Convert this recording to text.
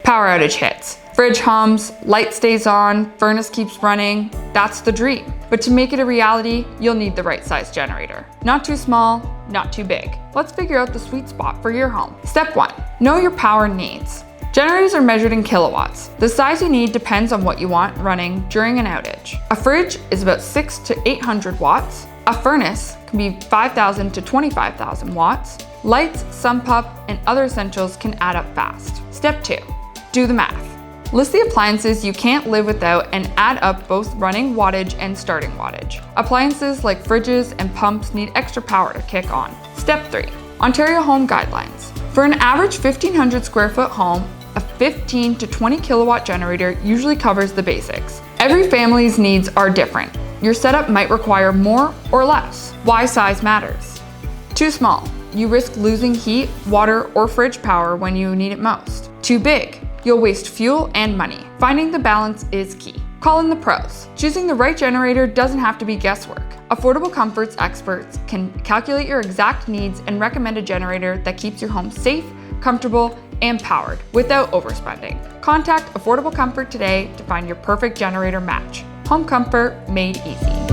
Power outage hits. Fridge hums, light stays on, furnace keeps running. That's the dream. But to make it a reality, you'll need the right size generator. Not too small, not too big. Let's figure out the sweet spot for your home. Step 1. Know your power needs. Generators are measured in kilowatts. The size you need depends on what you want running during an outage. A fridge is about 600 to 800 watts. A furnace can be 5,000 to 25,000 watts. Lights, sump pump, and other essentials can add up fast. Step 2. Do the math. List the appliances you can't live without and add up both running wattage and starting wattage. Appliances like fridges and pumps need extra power to kick on. Step 3. Ontario Home Guidelines. For an average 1,500 square foot home, a 15 to 20 kilowatt generator usually covers the basics. Every family's needs are different. Your setup might require more or less. Why size matters. Too small. You risk losing heat, water, or fridge power when you need it most. Too big. You'll waste fuel and money. Finding the balance is key. Call in the pros. Choosing the right generator doesn't have to be guesswork. Affordable Comforts experts can calculate your exact needs and recommend a generator that keeps your home safe, comfortable, and powered without overspending. Contact Affordable Comfort today to find your perfect generator match. Home comfort made easy.